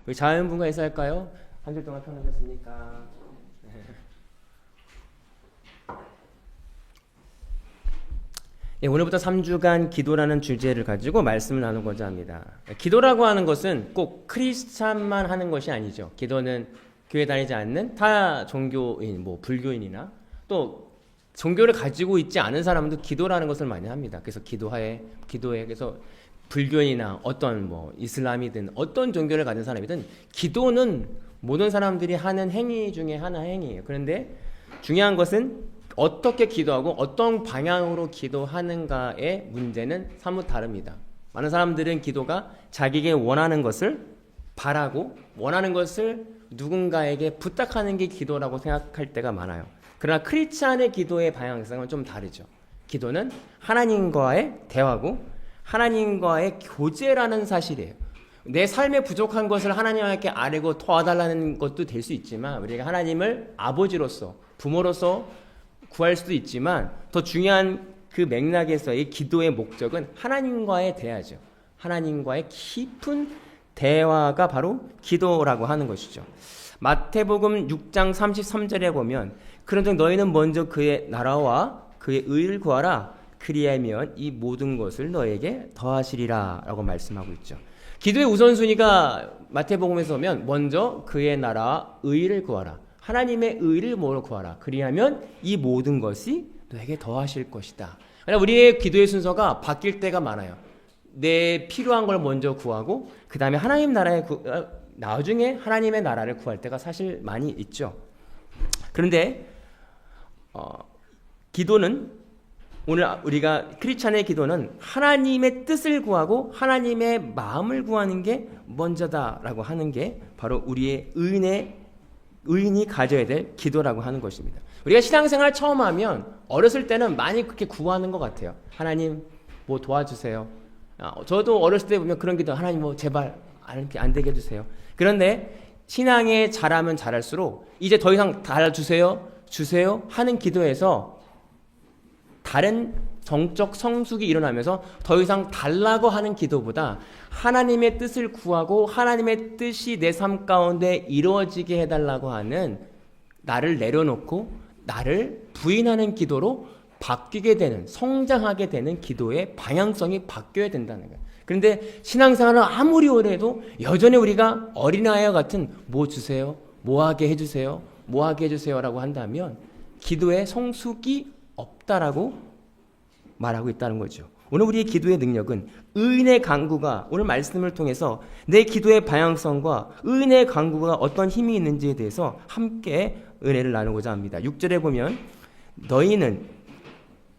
우리 자연분과 인사할까요? 한 주 동안 편하셨습니까? 네, 오늘부터 3주간 기도라는 주제를 가지고 말씀을 나누고자 합니다. 기도라고 하는 것은 꼭 크리스찬만 하는 것이 아니죠. 기도는 교회 다니지 않는 타 종교인, 불교인이나 또 종교를 가지고 있지 않은 사람도 기도라는 것을 많이 합니다. 그래서 기도해. 그래서 불교인이나 어떤 이슬람이든 어떤 종교를 가진 사람이든 기도는 모든 사람들이 하는 행위 중에 하나 행위예요. 그런데 중요한 것은 어떻게 기도하고 어떤 방향으로 기도하는가의 문제는 사뭇 다릅니다. 많은 사람들은 기도가 자기에게 원하는 것을 바라고 원하는 것을 누군가에게 부탁하는 게 기도라고 생각할 때가 많아요. 그러나 크리스찬의 기도의 방향성은 좀 다르죠. 기도는 하나님과의 대화고 하나님과의 교제라는 사실이에요. 내 삶에 부족한 것을 하나님께 아뢰고 도와달라는 것도 될 수 있지만 우리가 하나님을 아버지로서 부모로서 구할 수도 있지만 더 중요한 그 맥락에서의 기도의 목적은 하나님과의 대화죠. 하나님과의 깊은 대화가 바로 기도라고 하는 것이죠. 마태복음 6장 33절에 보면 그런즉 너희는 먼저 그의 나라와 그의 의를 구하라. 그리하면 이 모든 것을 너에게 더하시리라 라고 말씀하고 있죠. 기도의 우선순위가 마태복음에서 보면 먼저 그의 나라와 의를 구하라. 하나님의 의를 뭐로 구하라. 그리하면 이 모든 것이 너에게 더하실 것이다. 그러나 우리의 기도의 순서가 바뀔 때가 많아요. 내 필요한 걸 먼저 구하고 그 다음에 하나님 나라에 나중에 하나님의 나라를 구할 때가 사실 많이 있죠. 그런데 기도는 오늘 우리가 크리스찬의 기도는 하나님의 뜻을 구하고 하나님의 마음을 구하는 게 먼저다라고 하는 게 바로 우리의 의인이 가져야 될 기도라고 하는 것입니다. 우리가 신앙생활 처음 하면 어렸을 때는 많이 그렇게 구하는 것 같아요. 하나님 뭐 도와주세요. 저도 어렸을 때 보면 그런 기도 하나님 뭐 제발 안 되게 해주세요. 그런데 신앙에 잘하면 잘할수록 이제 더 이상 달아주세요 주세요 하는 기도에서 다른 정적 성숙이 일어나면서 더 이상 달라고 하는 기도보다 하나님의 뜻을 구하고 하나님의 뜻이 내 삶 가운데 이루어지게 해달라고 하는 나를 내려놓고 나를 부인하는 기도로 바뀌게 되는 성장하게 되는 기도의 방향성이 바뀌어야 된다는 거예요. 그런데 신앙생활을 아무리 오래 해도 여전히 우리가 어린아이와 같은 뭐 주세요 뭐 하게 해주세요 뭐 하게 해주세요 라고 한다면 기도의 성숙이 없다라고 말하고 있다는 거죠. 오늘 우리의 기도의 능력은 의인의 간구가 오늘 말씀을 통해서 내 기도의 방향성과 의인의 간구가 어떤 힘이 있는지에 대해서 함께 은혜를 나누고자 합니다. 6절에 보면 너희는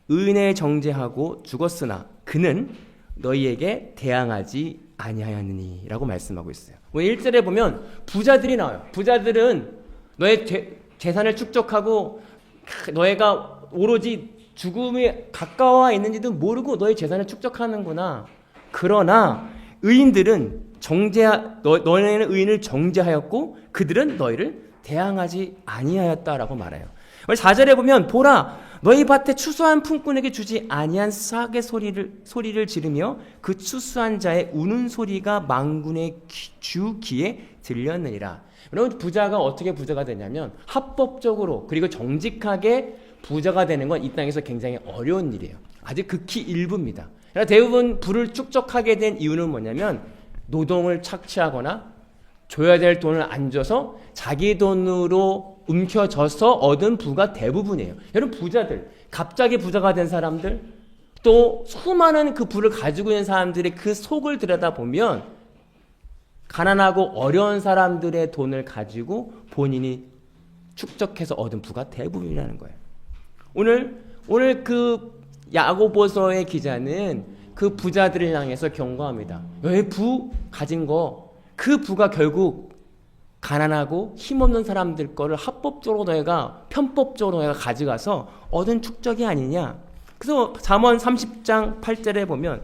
의인의 정죄하고 죽었으나 그는 너희에게 대항하지 아니하였느니 라고 말씀하고 있어요. 오늘 1절에 보면 부자들이 나와요. 부자들은 너의 재산을 축적하고 너희가 오로지 죽음에 가까워 있는지도 모르고 너의 재산을 축적하는구나. 그러나 의인들은 너희는 의인을 정죄하였고 그들은 너희를 대항하지 아니하였다라고 말해요. 4절에 보면 보라 너희 밭에 추수한 품꾼에게 주지 아니한 싹의 소리를 지르며 그 추수한 자의 우는 소리가 만군의 주 귀에 들렸느니라. 여러분 부자가 어떻게 부자가 되냐면 합법적으로 그리고 정직하게 부자가 되는 건 이 땅에서 굉장히 어려운 일이에요. 아직 극히 일부입니다. 대부분 부를 축적하게 된 이유는 뭐냐면 노동을 착취하거나 줘야 될 돈을 안 줘서 자기 돈으로 움켜져서 얻은 부가 대부분이에요. 여러분 부자들, 갑자기 부자가 된 사람들, 또 수많은 그 부를 가지고 있는 사람들의 그 속을 들여다보면 가난하고 어려운 사람들의 돈을 가지고 본인이 축적해서 얻은 부가 대부분이라는 거예요. 오늘 그 야고보서의 기자는 그 부자들을 향해서 경고합니다. 너의 부 가진 그 부가 결국 가난하고 힘없는 사람들 거를 합법적으로 편법적으로 너희가 가져가서 얻은 축적이 아니냐. 그래서 잠언 30장 8절에 보면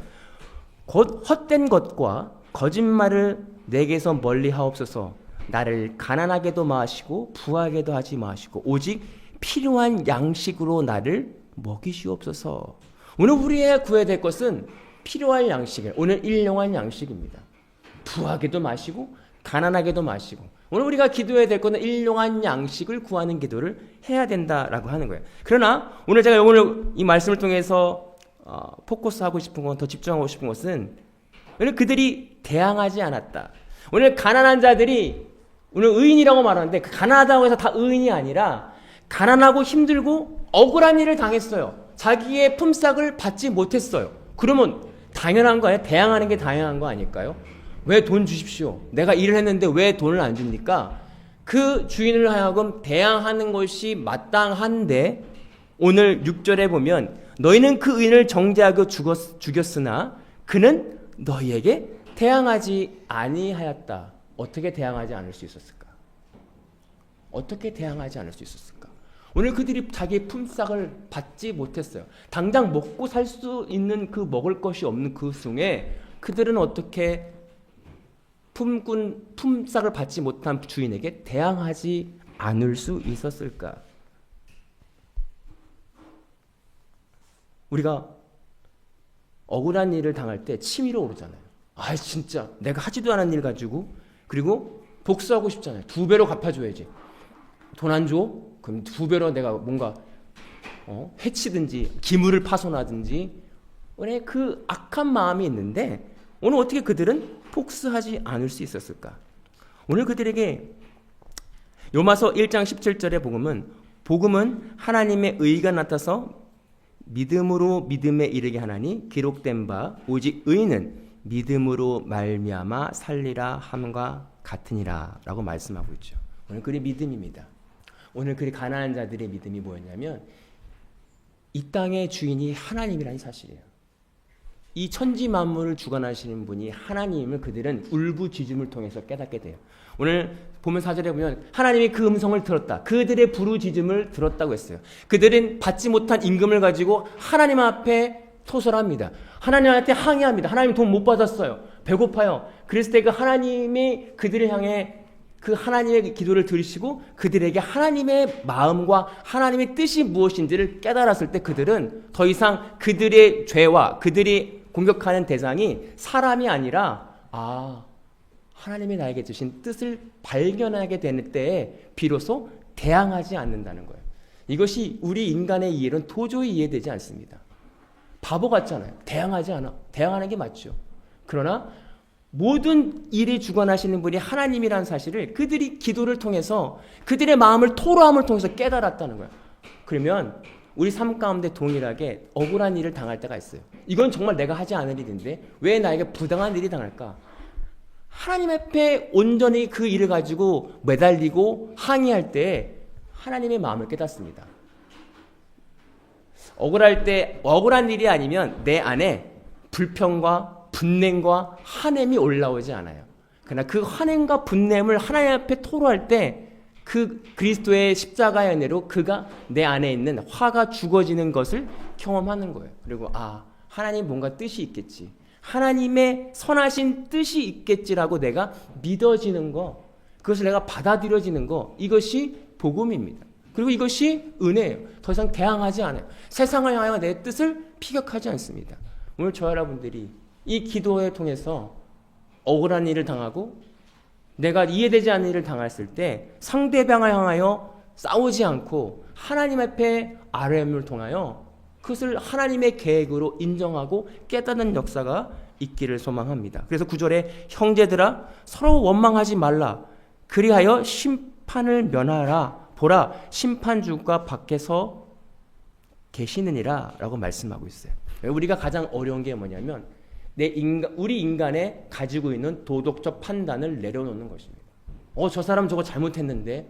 곧 헛된 것과 거짓말을 내게서 멀리 하옵소서. 나를 가난하게도 마시고 부하게도 하지 마시고 오직 필요한 양식으로 나를 먹이시옵소서. 오늘 우리의 구해야 될 것은 필요한 양식을 오늘 일용할 양식입니다. 부하게도 마시고 가난하게도 마시고. 오늘 우리가 기도해야 될 것은 일용할 양식을 구하는 기도를 해야 된다라고 하는 거예요. 그러나 오늘 제가 오늘 이 말씀을 통해서 포커스하고 싶은 건, 더 집중하고 싶은 것은 오늘 그들이 대항하지 않았다. 오늘 가난한 자들이 오늘 의인이라고 말하는데 그 가난하다고 해서 다 의인이 아니라 가난하고 힘들고 억울한 일을 당했어요. 자기의 품삯을 받지 못했어요. 그러면 당연한 거예요. 대항하는 게 당연한 거 아닐까요? 왜 돈 주십시오. 내가 일을 했는데 왜 돈을 안 줍니까? 그 주인을 하여금 대항하는 것이 마땅한데 오늘 6절에 보면 너희는 그 의인을 정죄하고 죽였으나 그는 너희에게 대항하지 아니하였다. 어떻게 대항하지 않을 수 있었을까? 어떻게 대항하지 않을 수 있었을까? 오늘 그들이 자기의 품삯을 받지 못했어요. 당장 먹고 살 수 있는 그 먹을 것이 없는 그 중에 그들은 어떻게 품삯을 받지 못한 주인에게 대항하지 않을 수 있었을까? 우리가 억울한 일을 당할 때 치밀어 오르잖아요. 아, 진짜 내가 하지도 않은 일 가지고, 그리고 복수하고 싶잖아요. 2배로 갚아줘야지. 돈 안 줘? 그럼 2배로 내가 뭔가 해치든지 기물을 파손하든지, 오늘 그 악한 마음이 있는데 오늘 어떻게 그들은 복수하지 않을 수 있었을까? 오늘 그들에게 요마서 1장 17절의 복음은 하나님의 의가 나타서 믿음으로 믿음에 이르게 하나니 기록된 바 오직 의인은 믿음으로 말미암아 살리라 함과 같으니라 라고 말씀하고 있죠. 오늘 그리 믿음입니다. 오늘 그리 가난한 자들의 믿음이 뭐였냐면 이 땅의 주인이 하나님이라는 사실이에요. 이 천지 만물을 주관하시는 분이 하나님을 그들은 울부짖음을 통해서 깨닫게 돼요. 오늘 보면 4절에 보면 하나님이 그 음성을 들었다. 그들의 부르짖음을 들었다고 했어요. 그들은 받지 못한 임금을 가지고 하나님 앞에 토설합니다. 하나님한테 항의합니다. 하나님 돈 못 받았어요. 배고파요. 그랬을 때 그 하나님이 그들을 향해 그 하나님의 기도를 들으시고 그들에게 하나님의 마음과 하나님의 뜻이 무엇인지를 깨달았을 때 그들은 더 이상 그들의 죄와 그들이 공격하는 대상이 사람이 아니라 하나님이 나에게 주신 뜻을 발견하게 되는 때에 비로소 대항하지 않는다는 거예요. 이것이 우리 인간의 이해는 도저히 이해되지 않습니다. 바보 같잖아요. 대항하지 않아. 대항하는 게 맞죠. 그러나 모든 일이 주관하시는 분이 하나님이라는 사실을 그들이 기도를 통해서 그들의 마음을 토로함을 통해서 깨달았다는 거예요. 그러면 우리 삶 가운데 동일하게 억울한 일을 당할 때가 있어요. 이건 정말 내가 하지 않을 일인데 왜 나에게 부당한 일이 당할까? 하나님 앞에 온전히 그 일을 가지고 매달리고 항의할 때 하나님의 마음을 깨닫습니다. 억울할 때 억울한 일이 아니면 내 안에 불평과 분냄과 화냄이 올라오지 않아요. 그러나 그 화냄과 분냄을 하나님 앞에 토로할 때 그 그리스도의 십자가의 은혜로 그가 내 안에 있는 화가 죽어지는 것을 경험하는 거예요. 그리고 하나님 뭔가 뜻이 있겠지. 하나님의 선하신 뜻이 있겠지라고 내가 믿어지는 거, 그것을 내가 받아들여지는 거, 이것이 복음입니다. 그리고 이것이 은혜예요. 더 이상 대항하지 않아요. 세상을 향하여 내 뜻을 피격하지 않습니다. 오늘 저 여러분들이 이 기도에 통해서 억울한 일을 당하고 내가 이해되지 않는 일을 당했을 때 상대방을 향하여 싸우지 않고 하나님 앞에 RM을 통하여 그것을 하나님의 계획으로 인정하고 깨닫는 역사가 있기를 소망합니다. 그래서 9절에 형제들아 서로 원망하지 말라. 그리하여 심판을 면하라. 보라 심판주가 밖에서 계시느니라 라고 말씀하고 있어요. 우리가 가장 어려운 게 뭐냐면 우리 인간의 가지고 있는 도덕적 판단을 내려놓는 것입니다. 저 사람 저거 잘못했는데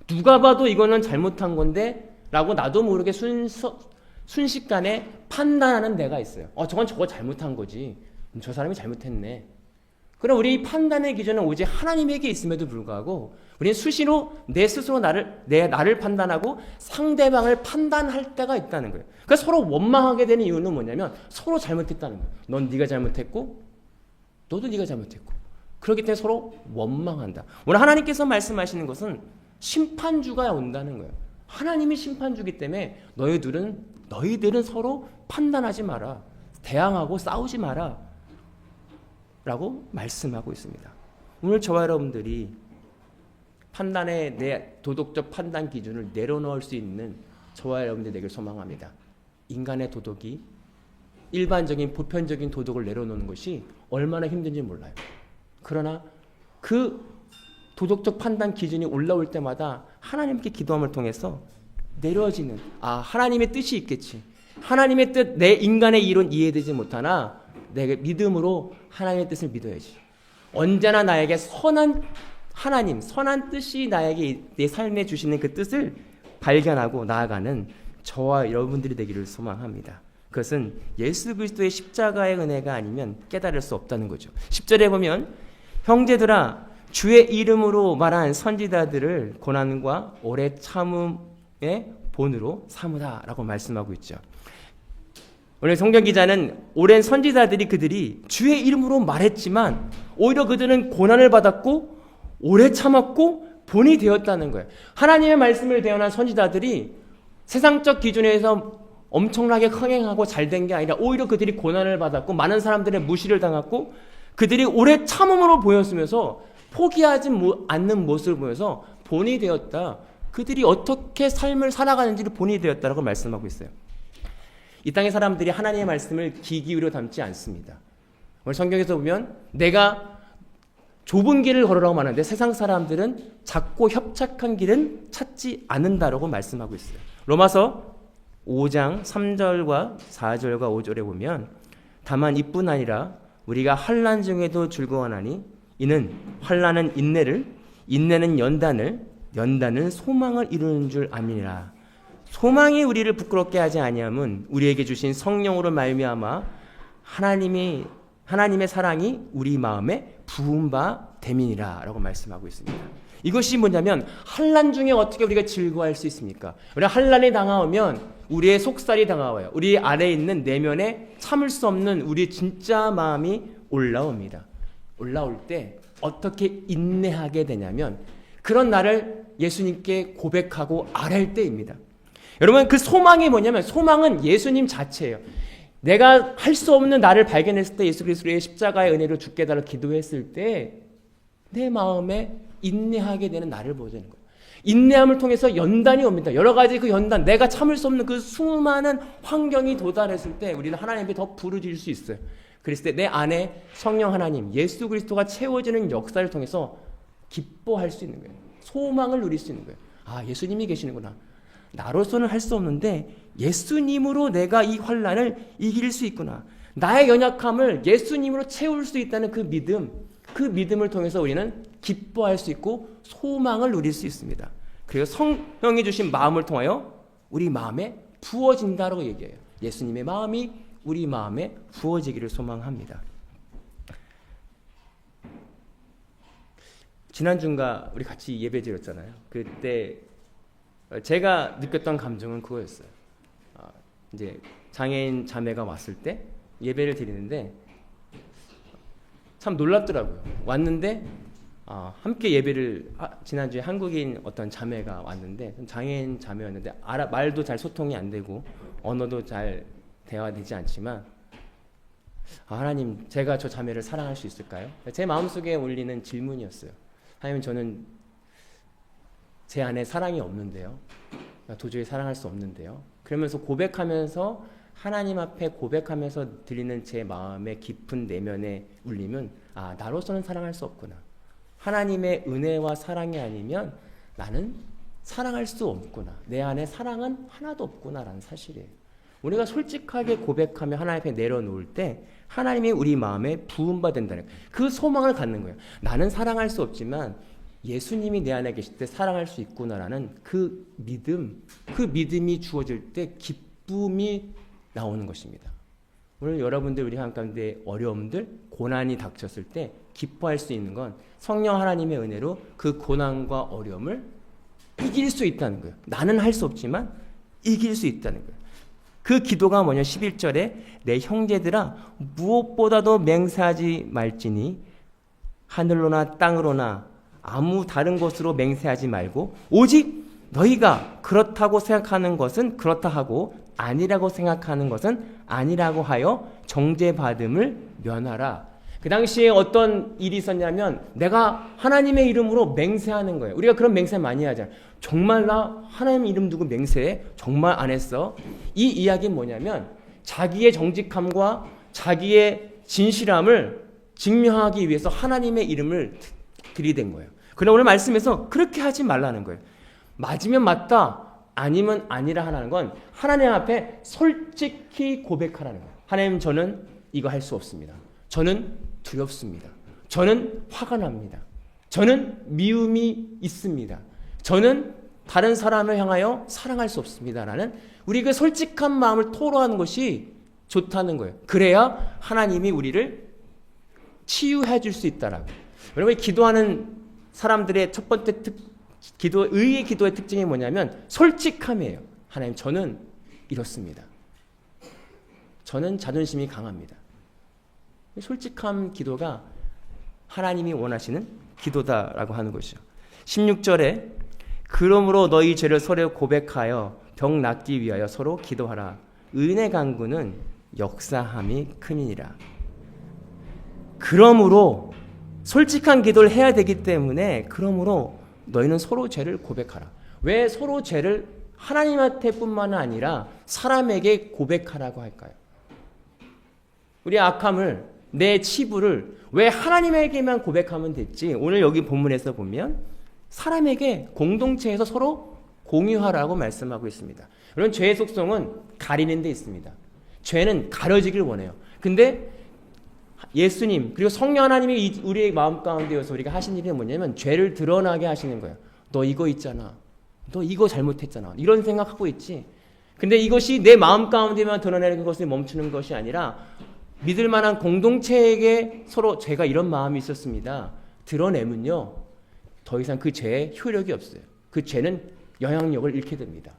누가 봐도 이거는 잘못한 건데 라고 나도 모르게 순식간에 판단하는 데가 있어요. 저건 저거 잘못한 거지. 저 사람이 잘못했네. 그럼 우리 판단의 기준은 오직 하나님에게 있음에도 불구하고 우리는 수시로 내 스스로 나를 판단하고 상대방을 판단할 때가 있다는 거예요. 그러니까 서로 원망하게 되는 이유는 뭐냐면 서로 잘못했다는 거예요. 넌 네가 잘못했고 너도 네가 잘못했고 그렇기 때문에 서로 원망한다. 오늘 하나님께서 말씀하시는 것은 심판주가 온다는 거예요. 하나님이 심판주기 때문에 너희들은 서로 판단하지 마라. 대항하고 싸우지 마라. 라고 말씀하고 있습니다. 오늘 저와 여러분들이 판단의 내 도덕적 판단 기준을 내려놓을 수 있는 저와 여러분들 되길 소망합니다. 인간의 도덕이 일반적인 보편적인 도덕을 내려놓는 것이 얼마나 힘든지 몰라요. 그러나 그 도덕적 판단 기준이 올라올 때마다 하나님께 기도함을 통해서 내려지는 하나님의 뜻이 있겠지. 하나님의 뜻, 내 인간의 이론 이해되지 못하나 내가 믿음으로 하나님의 뜻을 믿어야지. 언제나 나에게 선한 하나님, 선한 뜻이 나에게 내 삶에 주시는 그 뜻을 발견하고 나아가는 저와 여러분들이 되기를 소망합니다. 그것은 예수 그리스도의 십자가의 은혜가 아니면 깨달을 수 없다는 거죠. 10절에 보면 형제들아 주의 이름으로 말한 선지자들을 고난과 오래 참음의 본으로 삼으라라고 말씀하고 있죠. 오늘 성경 기자는 오랜 선지자들이 그들이 주의 이름으로 말했지만 오히려 그들은 고난을 받았고 오래 참았고 본이 되었다는 거예요. 하나님의 말씀을 대언한 선지자들이 세상적 기준에서 엄청나게 흥행하고 잘된 게 아니라 오히려 그들이 고난을 받았고 많은 사람들의 무시를 당했고 그들이 오래 참음으로 보였으면서 포기하지 않는 모습을 보여서 본이 되었다. 그들이 어떻게 삶을 살아가는지를 본이 되었다라고 말씀하고 있어요. 이 땅의 사람들이 하나님의 말씀을 귀 기울여 담지 않습니다. 오늘 성경에서 보면 내가 좁은 길을 걸으라고 말하는데 세상 사람들은 작고 협착한 길은 찾지 않는다라고 말씀하고 있어요. 로마서 5장 3절과 4절과 5절에 보면 다만 이뿐 아니라 우리가 환난 중에도 즐거워하나니 이는 환난은 인내를 인내는 연단은 소망을 이루는 줄 아미니라. 소망이 우리를 부끄럽게 하지 아니함은 우리에게 주신 성령으로 말미암아 하나님의 사랑이 우리 마음에 부은 바 됨이니라라고 말씀하고 있습니다. 이것이 뭐냐면 환난 중에 어떻게 우리가 즐거워할 수 있습니까? 우리가 환난이 다가오면 우리의 속살이 다가와요. 우리 안에 있는 내면에 참을 수 없는 우리 진짜 마음이 올라옵니다. 올라올 때 어떻게 인내하게 되냐면 그런 나를 예수님께 고백하고 아뢰할 때입니다. 여러분 그 소망이 뭐냐면 소망은 예수님 자체예요. 내가 할 수 없는 나를 발견했을 때 예수 그리스도의 십자가의 은혜로 죽게 달라 기도했을 때 내 마음에 인내하게 되는 나를 보여주는 거예요. 인내함을 통해서 연단이 옵니다. 여러 가지 그 연단, 내가 참을 수 없는 그 수많은 환경이 도달했을 때 우리는 하나님께 더 부르짖을 수 있어요. 그랬을 때 내 안에 성령 하나님, 예수 그리스도가 채워지는 역사를 통해서 기뻐할 수 있는 거예요. 소망을 누릴 수 있는 거예요. 예수님이 계시는구나. 나로서는 할 수 없는데 예수님으로 내가 이 환난을 이길 수 있구나. 나의 연약함을 예수님으로 채울 수 있다는 그 믿음을 통해서 우리는 기뻐할 수 있고 소망을 누릴 수 있습니다. 그리고 성령이 주신 마음을 통하여 우리 마음에 부어진다라고 얘기해요. 예수님의 마음이 우리 마음에 부어지기를 소망합니다. 지난주인가 우리 같이 예배 드렸잖아요. 그때 제가 느꼈던 감정은 그거였어요. 이제 장애인 자매가 왔을 때 예배를 드리는데 참 놀랍더라고요. 왔는데 함께 예배를 지난주에 한국인 어떤 자매가 왔는데 장애인 자매였는데 말도 잘 소통이 안 되고 언어도 잘 대화되지 않지만 하나님 제가 저 자매를 사랑할 수 있을까요? 제 마음속에 올리는 질문이었어요. 하나님 저는 제 안에 사랑이 없는데요. 도저히 사랑할 수 없는데요. 그러면서 고백하면서 하나님 앞에 고백하면서 들리는 제 마음의 깊은 내면의 울림은 나로서는 사랑할 수 없구나. 하나님의 은혜와 사랑이 아니면 나는 사랑할 수 없구나. 내 안에 사랑은 하나도 없구나라는 사실이에요. 우리가 솔직하게 고백하며 하나님 앞에 내려놓을 때 하나님이 우리 마음에 부음바 된다는 그 소망을 갖는 거예요. 나는 사랑할 수 없지만 예수님이 내 안에 계실 때 사랑할 수 있구나라는 그 믿음이 주어질 때 기쁨이 나오는 것입니다. 오늘 여러분들 우리 한가운데 어려움들, 고난이 닥쳤을 때 기뻐할 수 있는 건 성령 하나님의 은혜로 그 고난과 어려움을 이길 수 있다는 거예요. 나는 할 수 없지만 이길 수 있다는 거예요. 그 기도가 뭐냐? 11절에 내 형제들아 무엇보다도 맹세하지 말지니 하늘로나 땅으로나 아무 다른 것으로 맹세하지 말고 오직 너희가 그렇다고 생각하는 것은 그렇다 하고 아니라고 생각하는 것은 아니라고 하여 정죄받음을 면하라. 그 당시에 어떤 일이 있었냐면 내가 하나님의 이름으로 맹세하는 거예요. 우리가 그런 맹세 많이 하잖아요. 정말 나 하나님 이름 두고 맹세해? 정말 안 했어? 이 이야기는 뭐냐면 자기의 정직함과 자기의 진실함을 증명하기 위해서 하나님의 이름을 들이댄 거예요. 그러나 오늘 말씀에서 그렇게 하지 말라는 거예요. 맞으면 맞다, 아니면 아니라 하라는 건 하나님 앞에 솔직히 고백하라는 거예요. 하나님, 저는 이거 할 수 없습니다. 저는 두렵습니다. 저는 화가 납니다. 저는 미움이 있습니다. 저는 다른 사람을 향하여 사랑할 수 없습니다. 라는 우리 그 솔직한 마음을 토로하는 것이 좋다는 거예요. 그래야 하나님이 우리를 치유해 줄 수 있다라고. 여러분, 기도하는 사람들의 첫 번째 의의 기도의 특징이 뭐냐면 솔직함이에요. 하나님, 저는 이렇습니다. 저는 자존심이 강합니다. 솔직한 기도가 하나님이 원하시는 기도다라고 하는 것이죠. 16절에 그러므로 너희 죄를 서로 고백하여 병 낫기 위하여 서로 기도하라. 은혜 강구는 역사함이 큼이니라. 그러므로 솔직한 기도를 해야 되기 때문에 그러므로 너희는 서로 죄를 고백하라. 왜 서로 죄를 하나님한테뿐만 아니라 사람에게 고백하라고 할까요? 우리 악함을, 내 치부를 왜 하나님에게만 고백하면 됐지? 오늘 여기 본문에서 보면 사람에게 공동체에서 서로 공유하라고 말씀하고 있습니다. 여러분, 죄의 속성은 가리는 데 있습니다. 죄는 가려지길 원해요. 근데 예수님 그리고 성령 하나님이 우리의 마음 가운데여서 우리가 하신 일이 뭐냐면 죄를 드러나게 하시는 거예요. 너 이거 있잖아. 너 이거 잘못했잖아. 이런 생각하고 있지. 근데 이것이 내 마음 가운데만 드러내는 것을 멈추는 것이 아니라 믿을 만한 공동체에게 서로 제가 이런 마음이 있었습니다. 드러내면요. 더 이상 그 죄에 효력이 없어요. 그 죄는 영향력을 잃게 됩니다.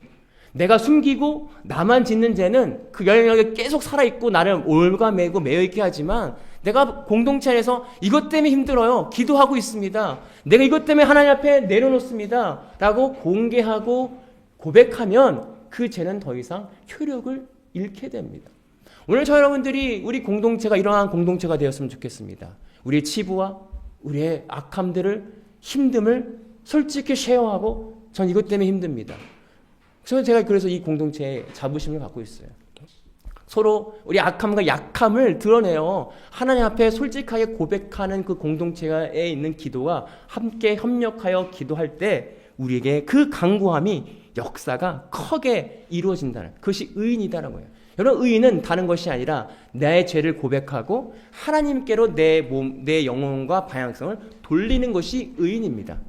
내가 숨기고 나만 짓는 죄는 그 영향력이 계속 살아있고 나를 올가매고 매여있게 하지만 내가 공동체 안에서 이것 때문에 힘들어요. 기도하고 있습니다. 내가 이것 때문에 하나님 앞에 내려놓습니다. 라고 공개하고 고백하면 그 죄는 더 이상 효력을 잃게 됩니다. 오늘 저 여러분들이 우리 공동체가 이러한 공동체가 되었으면 좋겠습니다. 우리의 치부와 우리의 악함들을, 힘듦을 솔직히 쉐어하고 전 이것 때문에 힘듭니다. 제가 그래서 이 공동체에 자부심을 갖고 있어요. 서로 우리 악함과 약함을 드러내요. 하나님 앞에 솔직하게 고백하는 그 공동체에 있는 기도가 함께 협력하여 기도할 때 우리에게 그 강구함이 역사가 크게 이루어진다는 그것이 의인이다라는 거예요. 여러분, 의인은 다른 것이 아니라 내 죄를 고백하고 하나님께로 내 영혼과 방향성을 돌리는 것이 의인입니다.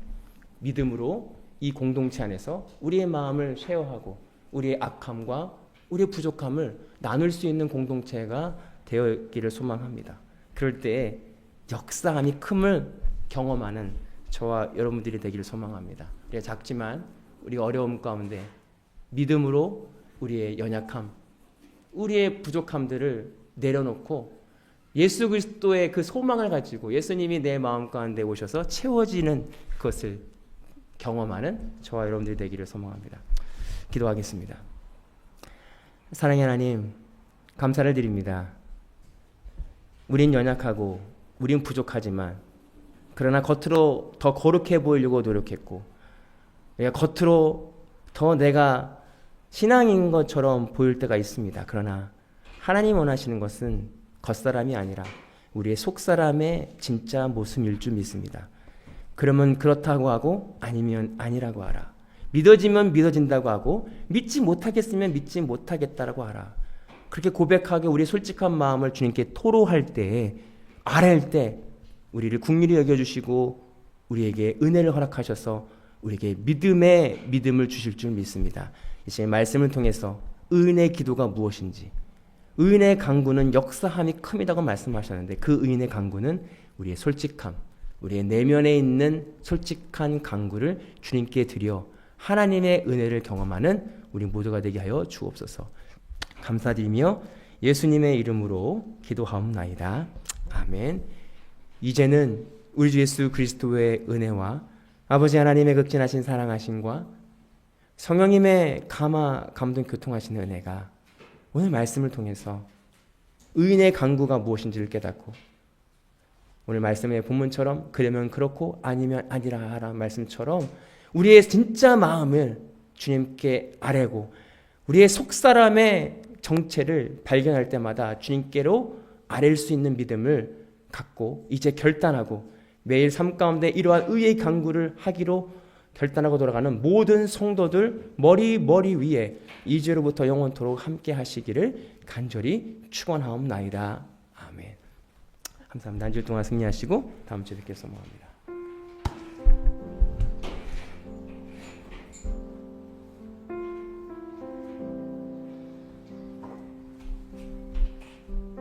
믿음으로 이 공동체 안에서 우리의 마음을 쉐어하고 우리의 악함과 우리의 부족함을 나눌 수 있는 공동체가 되었기를 소망합니다. 그럴 때 역사함이 큼을 경험하는 저와 여러분들이 되기를 소망합니다. 우리가 작지만 우리 어려움 가운데 믿음으로 우리의 연약함, 우리의 부족함들을 내려놓고 예수 그리스도의 그 소망을 가지고 예수님이 내 마음 가운데 오셔서 채워지는 것을 경험하는 저와 여러분들이 되기를 소망합니다. 기도하겠습니다. 사랑의 하나님, 감사를 드립니다. 우린 연약하고 우린 부족하지만 그러나 겉으로 더 거룩해 보이려고 노력했고 겉으로 더 내가 신앙인 것처럼 보일 때가 있습니다. 그러나 하나님 원하시는 것은 겉사람이 아니라 우리의 속사람의 진짜 모습일 줄 믿습니다. 그러면 그렇다고 하고 아니면 아니라고 하라. 믿어지면 믿어진다고 하고 믿지 못하겠으면 믿지 못하겠다라고 하라. 그렇게 고백하게 우리의 솔직한 마음을 주님께 토로할 때, 아뢰할 때 우리를 긍휼히 여겨주시고 우리에게 은혜를 허락하셔서 우리에게 믿음의 믿음을 주실 줄 믿습니다. 이제 말씀을 통해서 의인의 기도가 무엇인지, 의인의 간구는 역사함이 큼이라고 말씀하셨는데 그 의인의 간구는 우리의 솔직함, 우리의 내면에 있는 솔직한 간구를 주님께 드려 하나님의 은혜를 경험하는 우리 모두가 되게 하여 주옵소서. 감사드리며 예수님의 이름으로 기도하옵나이다. 아멘. 이제는 우리 주 예수 그리스도의 은혜와 아버지 하나님의 극진하신 사랑하심과 성령님의 감동 교통하시는 은혜가 오늘 말씀을 통해서 의인의 간구가 무엇인지를 깨닫고 오늘 말씀의 본문처럼 그러면 그렇고 아니면 아니라 하라는 말씀처럼 우리의 진짜 마음을 주님께 아뢰고 우리의 속사람의 정체를 발견할 때마다 주님께로 아뢰일 수 있는 믿음을 갖고 이제 결단하고 매일 삶 가운데 이러한 의의 강구를 하기로 결단하고 돌아가는 모든 성도들 머리 위에 이제로부터 영원토록 함께 하시기를 간절히 축원하옵나이다. 아멘. 감사합니다. 한 주 동안 승리하시고 다음 주에 뵙겠습니다.